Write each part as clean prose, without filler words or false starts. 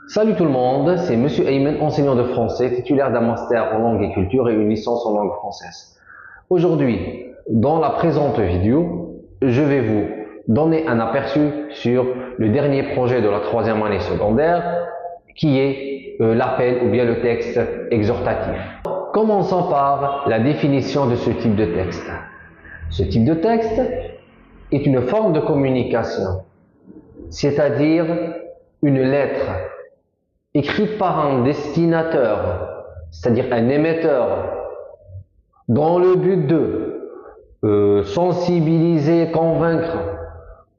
Salut tout le monde, c'est Monsieur Ayman, enseignant de français, titulaire d'un master en langue et culture et une licence en langue française. Aujourd'hui, dans la présente vidéo, je vais vous donner un aperçu sur le dernier projet de la troisième année secondaire, qui est l'appel ou bien le texte exhortatif. Commençons par la définition de ce type de texte. Ce type de texte est une forme de communication, c'est-à-dire une lettre écrite par un destinateur, c'est-à-dire un émetteur, dans le but de sensibiliser, convaincre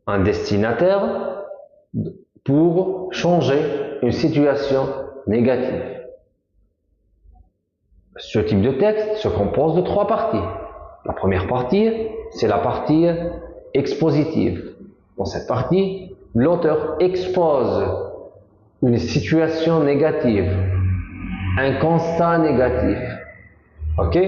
un destinataire pour changer une situation négative. Ce type de texte se compose de trois parties. La première partie, c'est la partie expositive. Dans cette partie, l'auteur expose une situation négative, un constat négatif. Ok?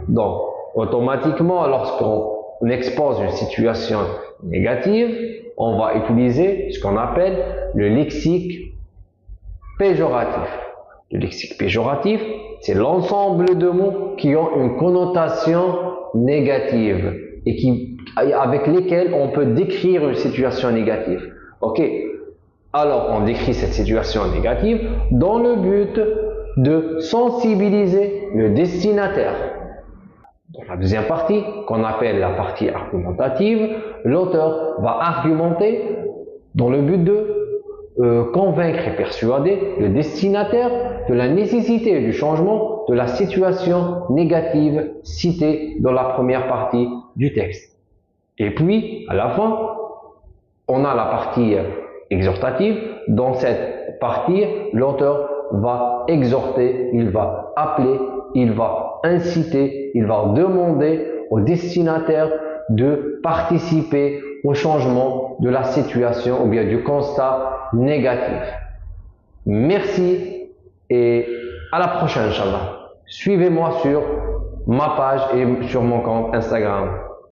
Donc, automatiquement, lorsqu'on expose une situation négative, on va utiliser ce qu'on appelle le lexique péjoratif. Le lexique péjoratif, c'est l'ensemble de mots qui ont une connotation négative et avec lesquels on peut décrire une situation négative. Ok? Alors, on décrit cette situation négative dans le but de sensibiliser le destinataire. Dans la deuxième partie, qu'on appelle la partie argumentative, l'auteur va argumenter dans le but de convaincre et persuader le destinataire de la nécessité du changement de la situation négative citée dans la première partie du texte. Et puis, à la fin, on a la partie exhortative. Dans cette partie, l'auteur va exhorter, il va appeler, il va inciter, il va demander au destinataire de participer au changement de la situation ou bien du constat négatif. Merci et à la prochaine, Inch'Allah. Suivez-moi sur ma page et sur mon compte Instagram.